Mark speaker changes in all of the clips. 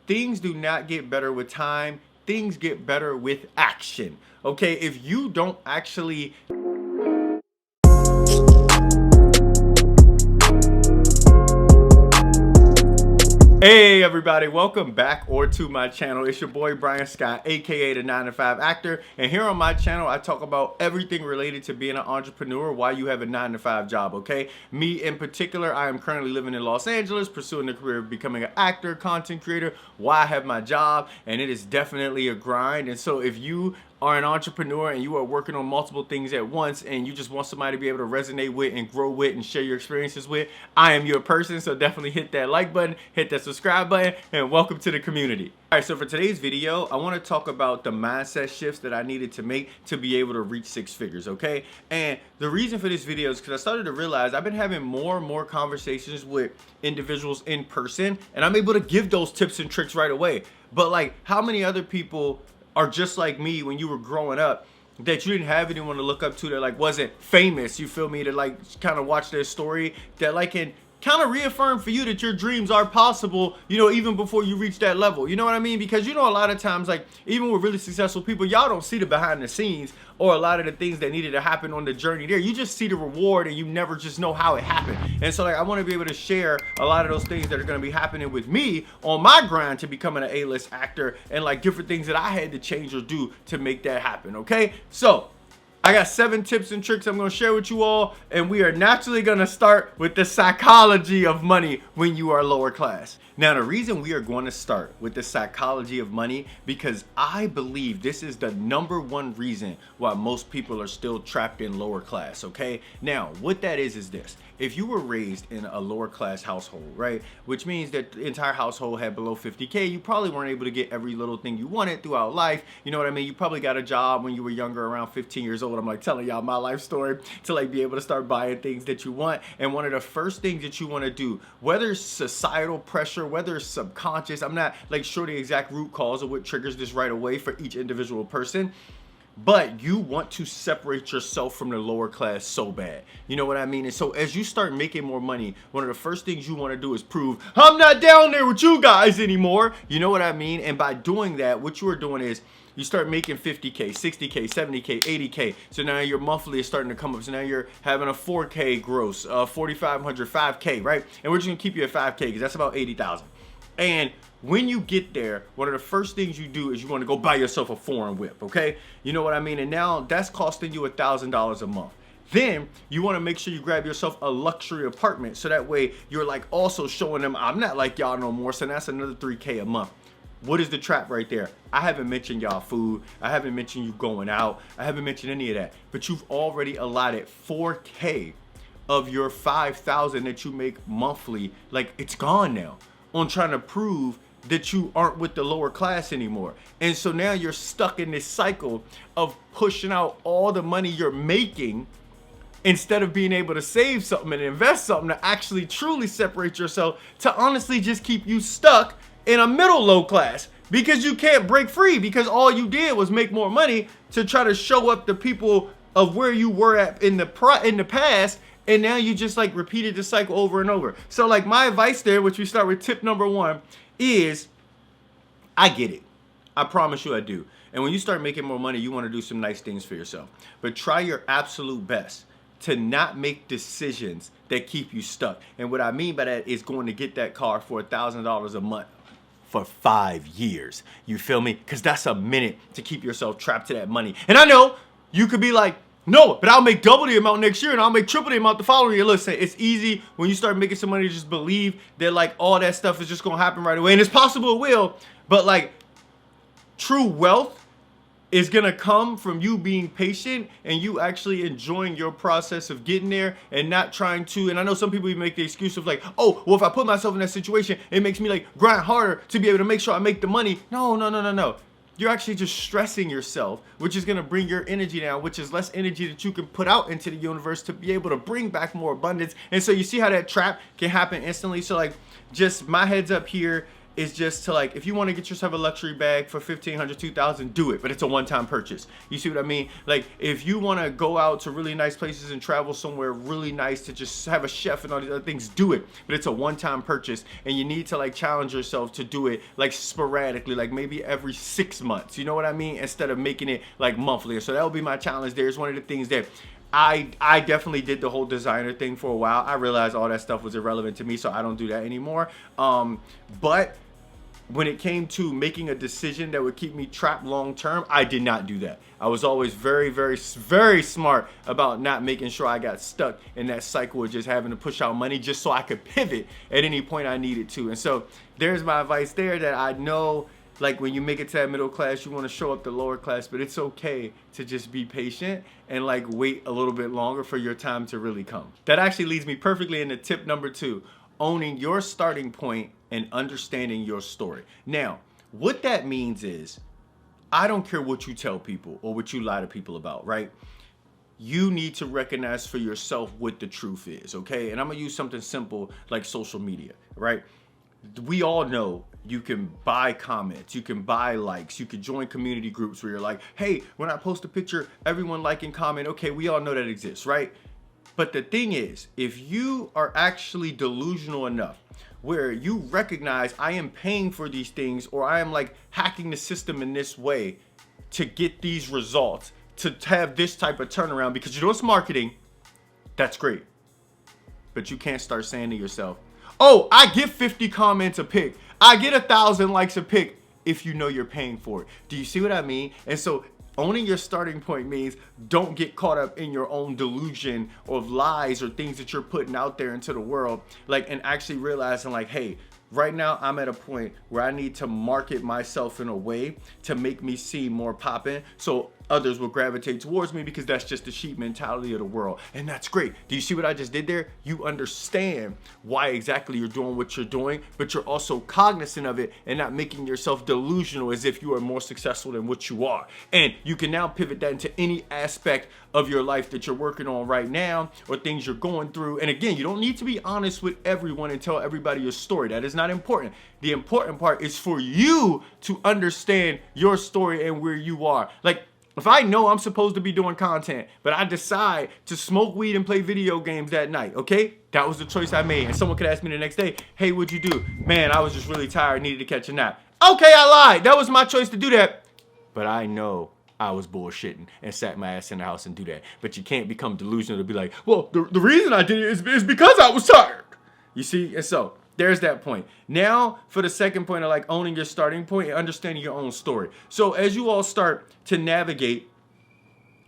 Speaker 1: things do not get better with time. Things get better with action. Okay, if you don't actually Hey everybody, welcome back to my channel. It's your boy Brian Scott, aka the 9 to 5 actor, and here on my channel I talk about everything related to being an entrepreneur while you have a 9 to 5 job, okay? Me in particular, I am currently living in Los Angeles, pursuing the career of becoming an actor, content creator while I have my job, and it is definitely a grind. And so if you are an entrepreneur and you are working on multiple things at once and you just want somebody to be able to resonate with and grow with and share your experiences with, I am your person. So definitely hit that like button, hit that subscribe button, and welcome to the community. All right, so for today's video, I want to talk about the mindset shifts that I needed to make to be able to reach 6 figures, okay? And the reason for this video is because I started to realize I've been having more and more conversations with individuals in person, and I'm able to give those tips and tricks right away. But like, how many other people are just like me when you were growing up that you didn't have anyone to look up to that like wasn't famous, you feel me, to like kind of watch their story that like can kind of reaffirm for you that your dreams are possible, you know, even before you reach that level, you know what I mean? Because you know, a lot of times, like even with really successful people, y'all don't see the behind the scenes or a lot of the things that needed to happen on the journey there. You just see the reward and you never just know how it happened. And so like, I want to be able to share a lot of those things that are going to be happening with me on my grind to becoming an A-list actor, and like different things that I had to change or do to make that happen, okay? So I got 7 tips and tricks I'm going to share with you all, and we are naturally going to start with the psychology of money when you are lower class. Now, the reason we are going to start with the psychology of money, because I believe this is the #1 reason why most people are still trapped in lower class, okay? Now, what that is this. If you were raised in a lower class household, right, which means that the entire household had below 50K, you probably weren't able to get every little thing you wanted throughout life. You know what I mean? You probably got a job when you were younger, around 15 years old. I'm like telling y'all my life story to like be able to start buying things that you want. And one of the first things that you want to do, whether it's societal pressure, whether it's subconscious, I'm not like sure the exact root cause of what triggers this right away for each individual person, but you want to separate yourself from the lower class so bad. You know what I mean? And so as you start making more money, one of the first things you want to do is prove, I'm not down there with you guys anymore. You know what I mean? And by doing that, what you are doing is you start making 50K, 60K, 70K, 80K. So now your monthly is starting to come up. So now you're having a 4K gross, 4,500, 5K, right? And we're just gonna keep you at 5K because that's about 80,000. And when you get there, one of the first things you do is you want to go buy yourself a foreign whip, okay? You know what I mean? And now that's costing you $1,000 a month. Then you want to make sure you grab yourself a luxury apartment, so that way you're like also showing them I'm not like y'all no more. So that's another 3K a month. What is the trap right there? I haven't mentioned y'all food. I haven't mentioned you going out. I haven't mentioned any of that. But you've already allotted 4K of your 5,000 that you make monthly. Like, it's gone now on trying to prove that you aren't with the lower class anymore. And so now you're stuck in this cycle of pushing out all the money you're making instead of being able to save something and invest something to actually truly separate yourself, to honestly just keep you stuck in a middle low class, because you can't break free, because all you did was make more money to try to show up the people of where you were at in the past. And now you just like repeated the cycle over and over. So like my advice there, which we start with tip #1, is I get it. I promise you I do. And when you start making more money, you want to do some nice things for yourself. But try your absolute best to not make decisions that keep you stuck. And what I mean by that is going to get that car for $1,000 a month for 5 years. You feel me? Because that's a minute to keep yourself trapped to that money. And I know you could be like, no, but I'll make double the amount next year and I'll make triple the amount the following year. Listen, it's easy when you start making some money to just believe that like all that stuff is just gonna happen right away. And it's possible it will, but like true wealth is gonna come from you being patient and you actually enjoying your process of getting there and not trying to, and I know some people even make the excuse of like, oh, well, if I put myself in that situation, it makes me like grind harder to be able to make sure I make the money. No. You're actually just stressing yourself, which is gonna bring your energy down, which is less energy that you can put out into the universe to be able to bring back more abundance. And so you see how that trap can happen instantly. So like, just my heads up here is just to like, if you want to get yourself a luxury bag for $1,500, $2,000, do it, but it's a one-time purchase. You see what I mean? Like, if you want to go out to really nice places and travel somewhere really nice to just have a chef and all these other things, do it, but it's a one-time purchase, and you need to like challenge yourself to do it like sporadically, like maybe every 6 months, you know what I mean, instead of making it like monthly. So that will be my challenge there. It's one of the things that I definitely did the whole designer thing for a while. I realized all that stuff was irrelevant to me, so I don't do that anymore. But when it came to making a decision that would keep me trapped long term, I did not do that. I was always very, very, very smart about not making sure I got stuck in that cycle of just having to push out money just so I could pivot at any point I needed to. And so there's my advice there, that I know, like, when you make it to that middle class, you want to show up the lower class, but it's okay to just be patient and like wait a little bit longer for your time to really come. That actually leads me perfectly into tip number 2, owning your starting point and understanding your story. Now, what that means is, I don't care what you tell people or what you lie to people about, right? You need to recognize for yourself what the truth is, okay? And I'm gonna use something simple like social media, right? We all know you can buy comments, you can buy likes, you can join community groups where you're like, hey, when I post a picture, everyone like and comment. Okay, we all know that exists, right? But the thing is, if you are actually delusional enough where you recognize, I am paying for these things, or I am like hacking the system in this way to get these results, to have this type of turnaround, because you know it's marketing, that's great. But you can't start saying to yourself, oh, I get 50 comments a pic, I get 1,000 likes a pic, if you know you're paying for it. Do you see what I mean? And so owning your starting point means don't get caught up in your own delusion of lies or things that you're putting out there into the world, like, and actually realizing like, hey, right now I'm at a point where I need to market myself in a way to make me seem more poppin', so others will gravitate towards me, because that's just the sheep mentality of the world. And that's great. Do you see what I just did there? You understand why exactly you're doing what you're doing, but you're also cognizant of it and not making yourself delusional as if you are more successful than what you are. And you can now pivot that into any aspect of your life that you're working on right now, or things you're going through. And again, you don't need to be honest with everyone and tell everybody your story. That is not important. The important part is for you to understand your story and where you are. Like, if I know I'm supposed to be doing content, but I decide to smoke weed and play video games that night, okay? That was the choice I made. And someone could ask me the next day, hey, what'd you do? Man, I was just really tired, needed to catch a nap. Okay, I lied. That was my choice to do that. But I know I was bullshitting and sat my ass in the house and do that. But you can't become delusional to be like, well, the reason I did it is because I was tired. You see? And so there's that point. Now for the second point of like owning your starting point and understanding your own story. So as you all start to navigate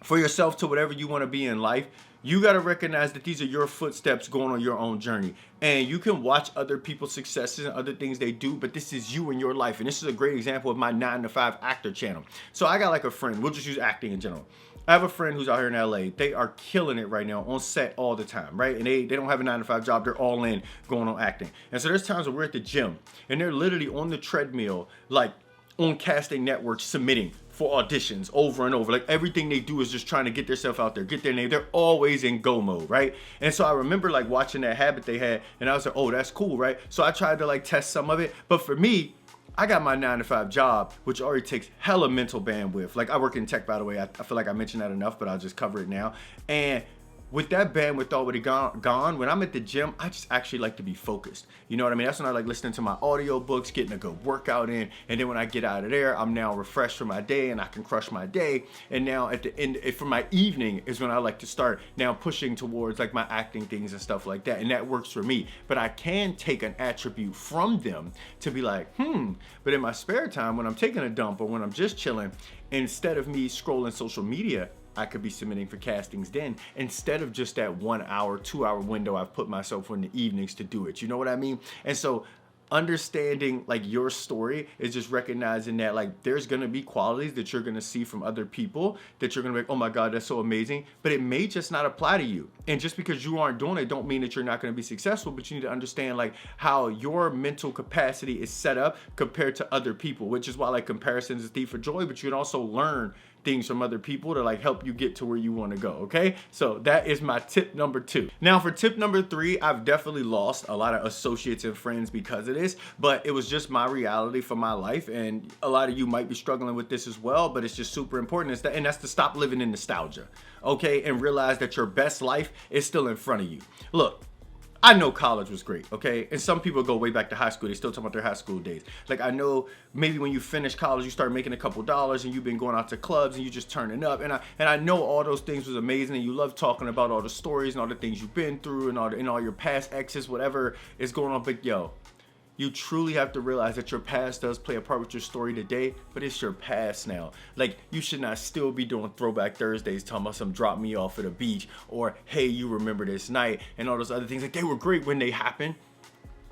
Speaker 1: for yourself to whatever you want to be in life, you got to recognize that these are your footsteps going on your own journey. And you can watch other people's successes and other things they do, but this is you and your life. And this is a great example of my 9-to-5 actor channel. So I got like a friend, we'll just use acting in general. I have a friend who's out here in LA. They are killing it right now on set all the time, right? And they don't have a 9-to-5 job. They're all in going on acting. And so there's times where we're at the gym and they're literally on the treadmill, like on casting networks, submitting for auditions over and over. Like everything they do is just trying to get themselves out there, get their name. They're always in go mode, right? And so I remember like watching that habit they had, and I was like, oh, that's cool, right? So I tried to like test some of it. But for me, I got my 9-to-5 job, which already takes hella mental bandwidth. Like I work in tech, by the way. I feel like I mentioned that enough, but I'll just cover it now. And with that bandwidth already gone, when I'm at the gym, I just actually like to be focused. You know what I mean? That's when I like listening to my audio books, getting a good workout in. And then when I get out of there, I'm now refreshed for my day and I can crush my day. And now at the end, for my evening is when I like to start now pushing towards like my acting things and stuff like that. And that works for me. But I can take an attribute from them to be like, but in my spare time, when I'm taking a dump or when I'm just chilling, instead of me scrolling social media, I could be submitting for castings then, instead of just that 1 hour, 2 hour window I've put myself in the evenings to do it. You know what I mean? And so understanding like your story is just recognizing that like there's gonna be qualities that you're gonna see from other people that you're gonna be like, oh my God, that's so amazing, but it may just not apply to you. And just because you aren't doing it don't mean that you're not gonna be successful, but you need to understand like how your mental capacity is set up compared to other people, which is why like comparison is a thief of joy, but you can also learn things from other people to like help you get to where you want to go. Okay, so that is my tip number 2. Now for tip number 3, I've definitely lost a lot of associates and friends because of this, but it was just my reality for my life, and a lot of you might be struggling with this as well, but it's just super important. And that's to stop living in nostalgia, okay, and realize that your best life is still in front of you. Look, I know college was great, okay? And some people go way back to high school. They still talk about their high school days. Like, I know maybe when you finish college, you start making a couple dollars and you've been going out to clubs and you just turning up. And I know all those things was amazing, and you love talking about all the stories and all the things you've been through and all your past exes, whatever is going on. But yo, you truly have to realize that your past does play a part with your story today, but it's your past now. Like, you should not still be doing throwback Thursdays talking about some drop me off at the beach, or hey, you remember this night, and all those other things. Like, they were great when they happened,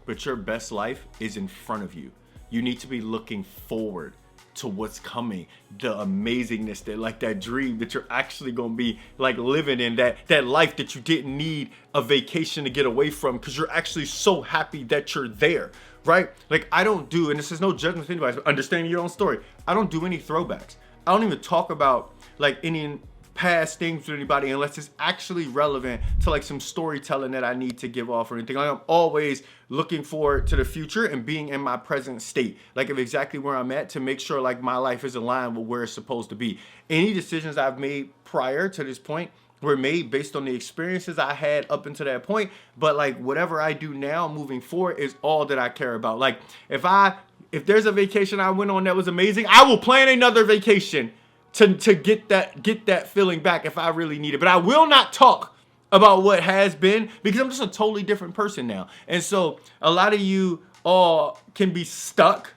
Speaker 1: but your best life is in front of you. You need to be looking forward to what's coming, the amazingness, that like that dream that you're actually gonna be like living in, that life that you didn't need a vacation to get away from, because you're actually so happy that you're there, right? Like, I don't do, and this is no judgment to anybody, but understanding your own story, I don't do any throwbacks. I don't even talk about like any past things with anybody unless it's actually relevant to like some storytelling that I need to give off or anything. I'm always looking forward to the future and being in my present state, like of exactly where I'm at, to make sure like my life is aligned with where it's supposed to be. Any decisions I've made prior to this point were made based on the experiences I had up until that point, but like whatever I do now moving forward is all that I care about. Like, if there's a vacation I went on that was amazing, I will plan another vacation to get that feeling back if I really need it. But I will not talk about what has been, because I'm just a totally different person now. And so a lot of you all can be stuck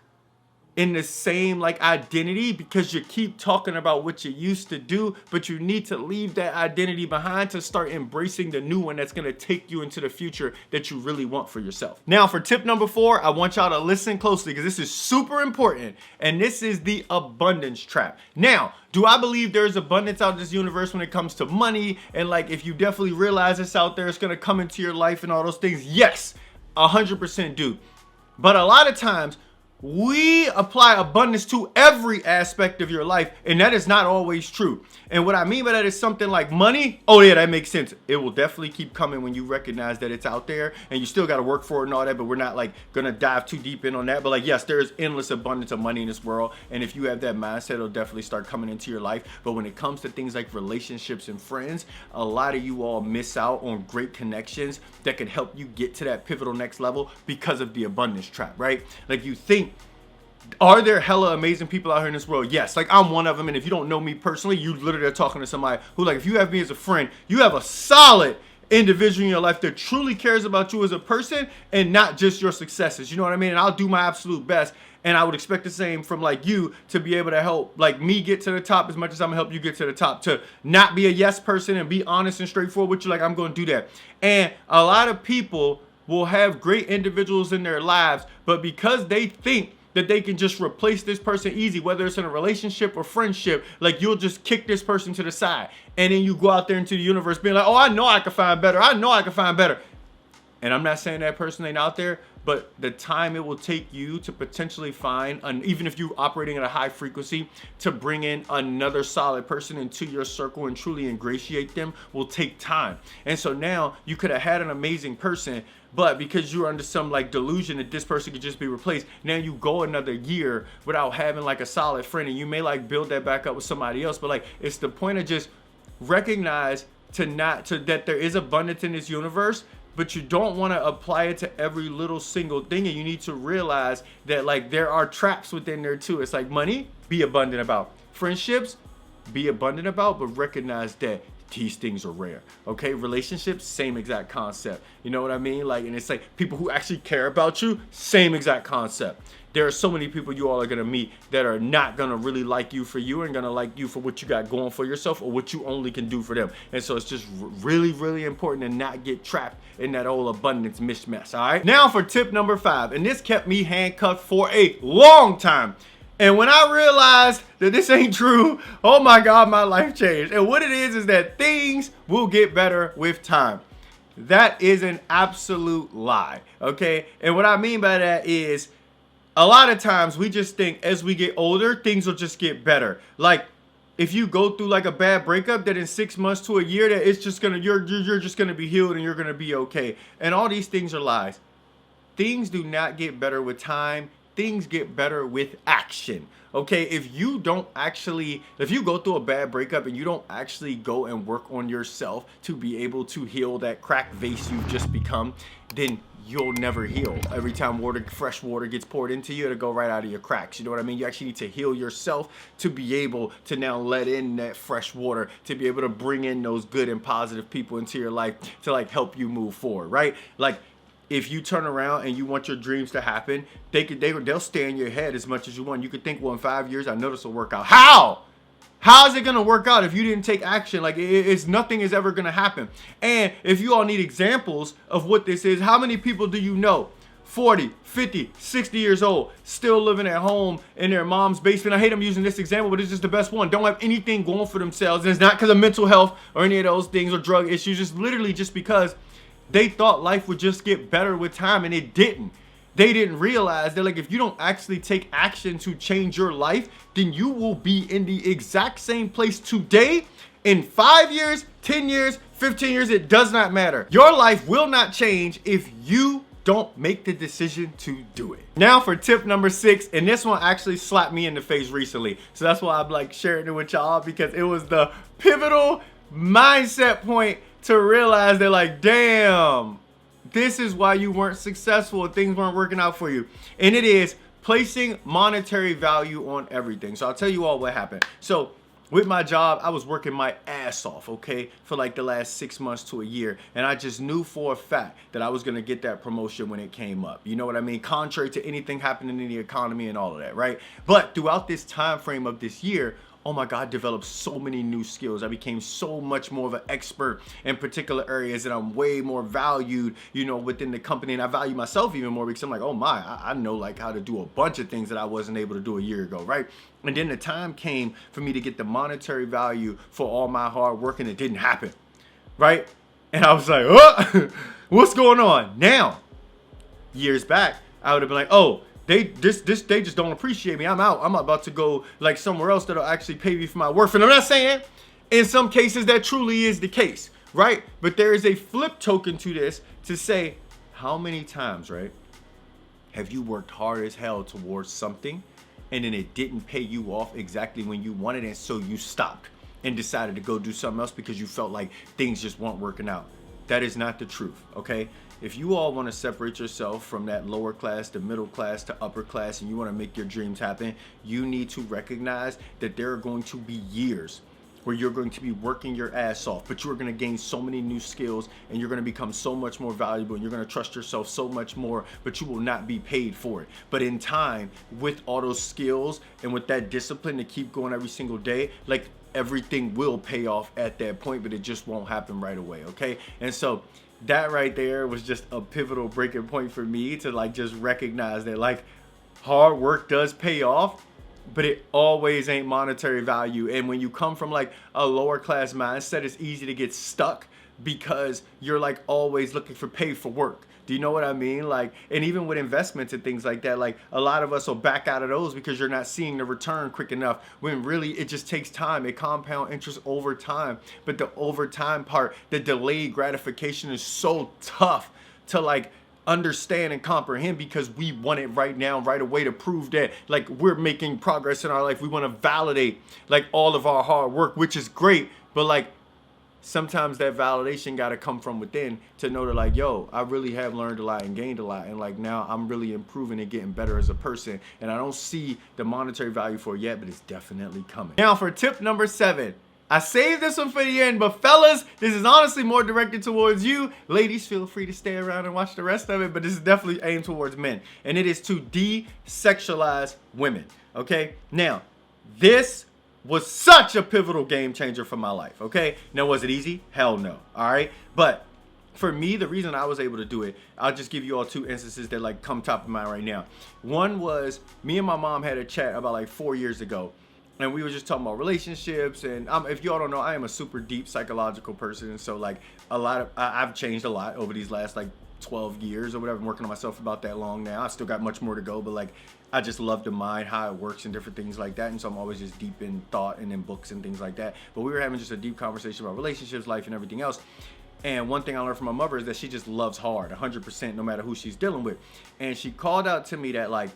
Speaker 1: in the same like identity because you keep talking about what you used to do, but you need to leave that identity behind to start embracing the new one that's going to take you into the future that you really want for yourself. Now for tip number 4, I want y'all to listen closely because this is super important, and this is the abundance trap. Now, do I believe there's abundance out in this universe when it comes to money, and like if you definitely realize it's out there, it's going to come into your life and all those things? Yes, 100% do. But a lot of times we apply abundance to every aspect of your life, and that is not always true. And what I mean by that is something like money. Oh yeah, that makes sense. It will definitely keep coming when you recognize that it's out there, and you still got to work for it and all that, but we're not like gonna dive too deep in on that. But like, yes, there is endless abundance of money in this world, and if you have that mindset, it'll definitely start coming into your life. But when it comes to things like relationships and friends, a lot of you all miss out on great connections that can help you get to that pivotal next level because of the abundance trap, right? Like, you think, are there hella amazing people out here in this world? Yes, like I'm one of them. And if you don't know me personally, you literally are talking to somebody who, like, if you have me as a friend, you have a solid individual in your life that truly cares about you as a person and not just your successes. You know what I mean? And I'll do my absolute best. And I would expect the same from like you to be able to help like me get to the top as much as I'm gonna help you get to the top, to not be a yes person and be honest and straightforward with you. Like, I'm gonna do that. And a lot of people will have great individuals in their lives, but because they think that they can just replace this person easy, whether it's in a relationship or friendship, like you'll just kick this person to the side. And then you go out there into the universe being like, oh, I know I can find better. I know I can find better. And I'm not saying that person ain't out there, but the time it will take you to potentially find, even if you're operating at a high frequency, to bring in another solid person into your circle and truly ingratiate them will take time. And so now you could have had an amazing person, but because you're under some like delusion that this person could just be replaced, now you go another year without having like a solid friend, and you may like build that back up with somebody else. But like, it's the point of just recognize that there is abundance in this universe, but you don't want to apply it to every little single thing. And you need to realize that like there are traps within there too. It's like money, be abundant about. Friendships, be abundant about, but recognize that these things are rare. Okay, relationships, same exact concept. You know what I mean? Like, and it's like people who actually care about you, same exact concept. There are so many people you all are gonna meet that are not gonna really like you for you, and gonna like you for what you got going for yourself or what you only can do for them. And so it's just really, really important to not get trapped in that old abundance mismatch. All right. Now for tip number 5, and this kept me handcuffed for a long time. And when I realized that this ain't true, oh my God, my life changed. And what it is that things will get better with time. That is an absolute lie, okay? And what I mean by that is, a lot of times we just think as we get older, things will just get better. Like, if you go through like a bad breakup, that in 6 months to a year, that it's just gonna, you're just gonna be healed and you're gonna be okay. And all these things are lies. Things do not get better with time. Things get better with action. Okay, if you go through a bad breakup and you don't actually go and work on yourself to be able to heal that cracked vase you've just become, then you'll never heal. Every time fresh water gets poured into you, it'll go right out of your cracks. You know what I mean? You actually need to heal yourself to be able to now let in that fresh water, to be able to bring in those good and positive people into your life to like help you move forward, right? Like, if you turn around and you want your dreams to happen, they'll stay in your head as much as you want. You could think, well, in 5 years, I know this will work out. How? How is it going to work out if you didn't take action? Like, nothing is ever going to happen. And if you all need examples of what this is, how many people do you know? 40, 50, 60 years old, still living at home in their mom's basement. I hate I'm using this example, but it's just the best one. Don't have anything going for themselves. And it's not because of mental health or any of those things or drug issues. It's literally just because they thought life would just get better with time, and it didn't. They didn't realize that, like, if you don't actually take action to change your life, then you will be in the exact same place today in 5 years, 10 years, 15 years. It does not matter. Your life will not change if you don't make the decision to do it. Now for tip number 6, and this one actually slapped me in the face recently. So that's why I'm like sharing it with y'all, because it was the pivotal mindset point to realize that, like, damn, this is why you weren't successful and things weren't working out for you. And it is placing monetary value on everything. So I'll tell you all what happened. So with my job, I was working my ass off, okay, for like the last 6 months to a year. And I just knew for a fact that I was going to get that promotion when it came up. You know what I mean? Contrary to anything happening in the economy and all of that, right? But throughout this time frame of this year, oh my God, I developed so many new skills. I became so much more of an expert in particular areas, and I'm way more valued, you know, within the company. And I value myself even more because I'm like, oh my, I know like how to do a bunch of things that I wasn't able to do a year ago, right? And then the time came for me to get the monetary value for all my hard work, and it didn't happen, right? And I was like, oh, what's going on? Now, years back, I would have been like, oh, they just don't appreciate me. I'm out. I'm about to go like somewhere else that'll actually pay me for my worth. And I'm not saying in some cases that truly is the case, right? But there is a flip token to this to say, how many times, right, have you worked hard as hell towards something and then it didn't pay you off exactly when you wanted it, so you stopped and decided to go do something else because you felt like things just weren't working out? That is not the truth, okay? If you all want to separate yourself from that lower class to middle class to upper class, and you want to make your dreams happen, you need to recognize that there are going to be years where you're going to be working your ass off, but you're going to gain so many new skills, and you're going to become so much more valuable, and you're going to trust yourself so much more, but you will not be paid for it. But in time, with all those skills and with that discipline to keep going every single day, like, everything will pay off at that point, but it just won't happen right away, okay? And so that right there was just a pivotal breaking point for me to like just recognize that like hard work does pay off, but it always ain't monetary value. And when you come from like a lower class mindset, it's easy to get stuck because you're like always looking for pay for work. Do you know what I mean? Like, and even with investments and things like that, like a lot of us will back out of those because you're not seeing the return quick enough, when really it just takes time. It compound interest over time. But the over time part, the delayed gratification, is so tough to like understand and comprehend, because we want it right now, right away, to prove that like we're making progress in our life. We want to validate like all of our hard work, which is great, but like sometimes that validation got to come from within to know that like, yo, I really have learned a lot and gained a lot, and like now I'm really improving and getting better as a person, and I don't see the monetary value for it yet, but it's definitely coming. Now for tip number 7, I saved this one for the end, but fellas, this is honestly more directed towards you. Ladies, feel free to stay around and watch the rest of it, but this is definitely aimed towards men, and it is to desexualize women. Okay, now this was such a pivotal game changer for my life, okay? Now, was it easy? Hell no, all right? But for me, the reason I was able to do it, I'll just give you all 2 instances that like come top of mind right now. One was me and my mom had a chat about like 4 years ago, and we were just talking about relationships. And if you all don't know, I am a super deep psychological person, and so like I've changed a lot over these last like 12 years or whatever. I'm working on myself about that long now. I still got much more to go, but like I just love the mind, how it works and different things like that. And so I'm always just deep in thought and in books and things like that. But we were having just a deep conversation about relationships, life, and everything else. And one thing I learned from my mother is that she just loves hard, 100%, no matter who she's dealing with. And she called out to me that like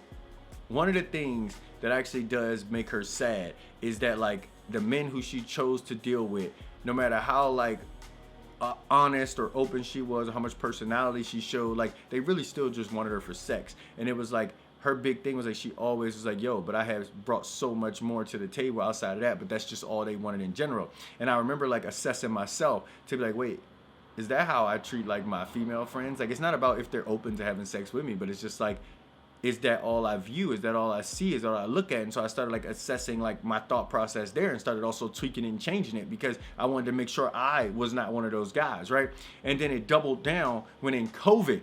Speaker 1: one of the things that actually does make her sad is that like the men who she chose to deal with, no matter how like honest or open she was or how much personality she showed, like they really still just wanted her for sex. And it was like her big thing was like she always was like, yo, but I have brought so much more to the table outside of that, but that's just all they wanted in general. And I remember like assessing myself to be like, wait, is that how I treat like my female friends? Like it's not about if they're open to having sex with me, but it's just like, is that all I view? Is that all I see? Is that all I look at? And so I started like assessing like my thought process there and started also tweaking and changing it because I wanted to make sure I was not one of those guys, right? And then it doubled down when in COVID,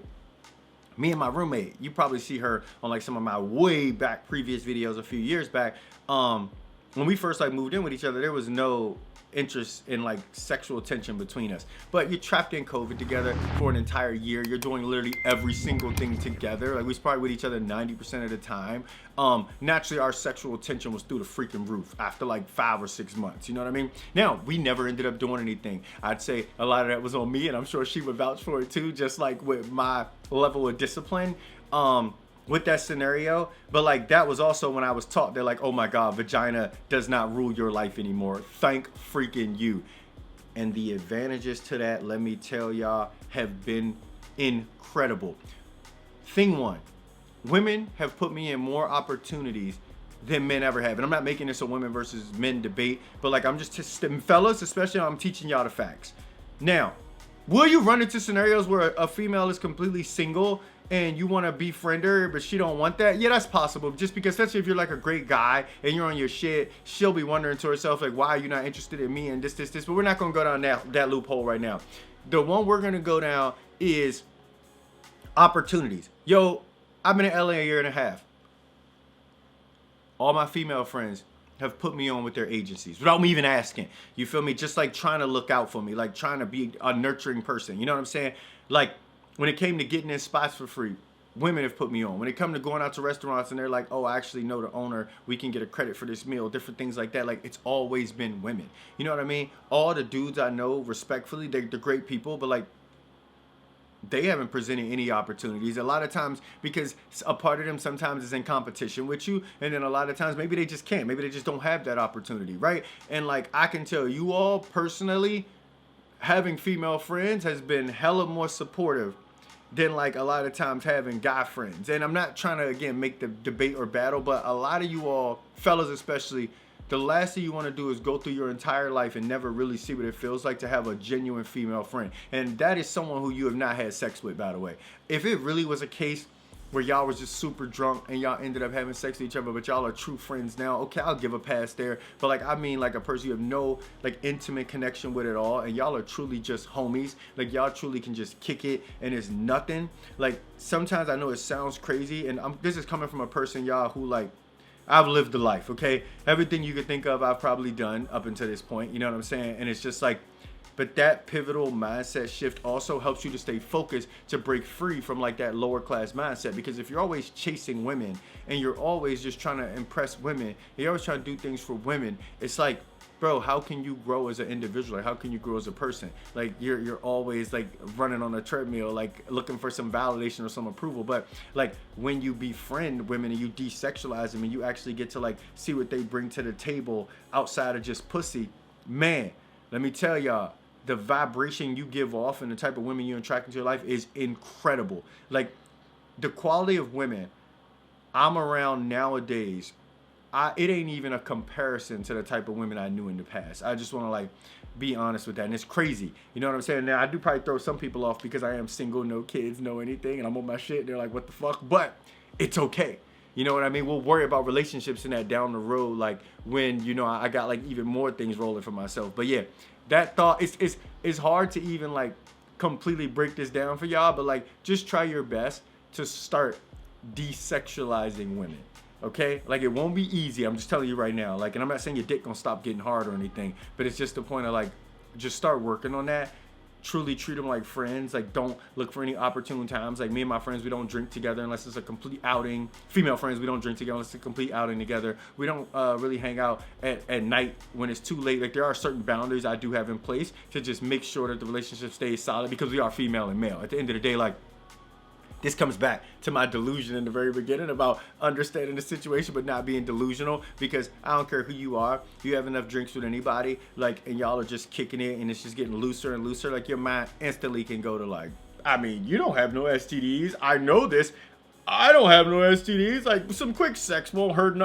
Speaker 1: me and my roommate, you probably see her on like some of my way back previous videos a few years back. When we first like moved in with each other, there was no interest in like sexual tension between us, but you're trapped in COVID together for an entire year. You're doing literally every single thing together. Like we was probably with each other 90% of the time. Naturally our sexual tension was through the freaking roof after like 5 or 6 months, you know what I mean? Now we never ended up doing anything. I'd say a lot of that was on me, and I'm sure she would vouch for it too, just like with my level of discipline with that scenario. But like that was also when I was taught, they're like, oh my God, vagina does not rule your life anymore. Thank freaking you. And the advantages to that, let me tell y'all, have been incredible. Thing one, women have put me in more opportunities than men ever have. And I'm not making this a women versus men debate, but like I'm just fellas, especially I'm teaching y'all the facts. Now, will you run into scenarios where a female is completely single and you want to befriend her, but she don't want that? Yeah, that's possible. Just because, especially if you're like a great guy and you're on your shit, she'll be wondering to herself, like, why are you not interested in me and this. But we're not going to go down that loophole right now. The one we're going to go down is opportunities. Yo, I've been in LA a year and a half. All my female friends have put me on with their agencies without me even asking. You feel me? Just like trying to look out for me, like trying to be a nurturing person. You know what I'm saying? Like, when it came to getting in spots for free, women have put me on. When it come to going out to restaurants and they're like, oh, I actually know the owner, we can get a credit for this meal, different things like that. Like, it's always been women. You know what I mean? All the dudes I know, respectfully, they're great people, but like, they haven't presented any opportunities. A lot of times, because a part of them sometimes is in competition with you, and then a lot of times maybe they just can't. Maybe they just don't have that opportunity, right? And like, I can tell you all personally, having female friends has been hella more supportive than like a lot of times having guy friends. And I'm not trying to, again, make the debate or battle, but a lot of you all, fellas especially, the last thing you want to do is go through your entire life and never really see what it feels like to have a genuine female friend. And that is someone who you have not had sex with, by the way. If it really was a case where y'all was just super drunk and y'all ended up having sex with each other, but y'all are true friends now, okay, I'll give a pass there. But like, I mean like a person you have no like intimate connection with at all, and y'all are truly just homies, like y'all truly can just kick it and it's nothing. Like sometimes I know it sounds crazy, and this is coming from a person, y'all, who like, I've lived a life, okay? Everything you could think of, I've probably done up until this point, you know what I'm saying? And it's just like, but that pivotal mindset shift also helps you to stay focused, to break free from like that lower class mindset. Because if you're always chasing women and you're always just trying to impress women, you're always trying to do things for women, it's like, bro, how can you grow as an individual? Like, how can you grow as a person? Like you're always like running on a treadmill, like looking for some validation or some approval. But like when you befriend women and you desexualize them and you actually get to like see what they bring to the table outside of just pussy, man, let me tell y'all, the vibration you give off and the type of women you attract into your life is incredible. Like the quality of women I'm around nowadays, it ain't even a comparison to the type of women I knew in the past. I just want to like be honest with that. And it's crazy. You know what I'm saying? Now I do probably throw some people off because I am single, no kids, no anything, and I'm on my shit. They're like, what the fuck? But it's okay. You know what I mean? We'll worry about relationships and that down the road, like when, you know, I got like even more things rolling for myself. But yeah, that thought, it's hard to even like completely break this down for y'all, but like just try your best to start desexualizing women. Okay? Like it won't be easy. I'm just telling you right now. Like, and I'm not saying your dick gonna stop getting hard or anything, but it's just the point of like, just start working on that. truly treat them like friends. Like, don't look for any opportune times. Like, me and my friends, we don't drink together unless it's a complete outing. Female friends, we don't drink together unless it's a complete outing together. We don't really hang out at night when it's too late. Like, there are certain boundaries I do have in place to just make sure that the relationship stays solid, because we are female and male. At the end of the day, like, this comes back to my delusion in the very beginning about understanding the situation but not being delusional, because I don't care who you are. You have enough drinks with anybody, like, and y'all are just kicking it and it's just getting looser and looser. Like, your mind instantly can go to, like, I mean, you don't have no STDs. I know this. I don't have no STDs. Like, some quick sex won't hurt.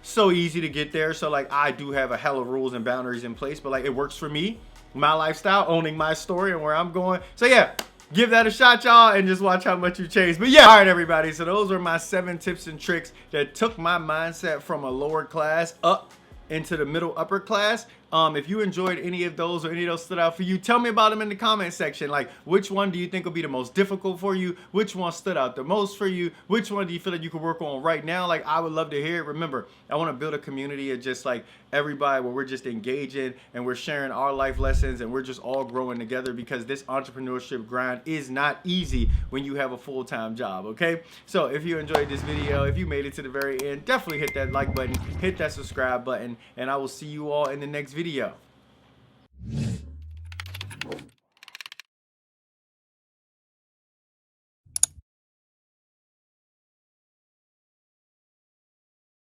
Speaker 1: So easy to get there. So, like, I do have a hell of rules and boundaries in place, but, like, it works for me, my lifestyle, owning my story and where I'm going. So, yeah. Give that a shot, y'all, and just watch how much you change. But yeah, all right, everybody. So those are my 7 tips and tricks that took my mindset from a lower class up into the middle upper class. If you enjoyed any of those or any of those stood out for you, tell me about them in the comment section. Like, which one do you think will be the most difficult for you? Which one stood out the most for you? Which one do you feel like you could work on right now? Like, I would love to hear it. Remember, I want to build a community of just like everybody where we're just engaging and we're sharing our life lessons and we're just all growing together, because this entrepreneurship grind is not easy when you have a full-time job, okay? So if you enjoyed this video, if you made it to the very end, definitely hit that like button, hit that subscribe button, and I will see you all in the next video.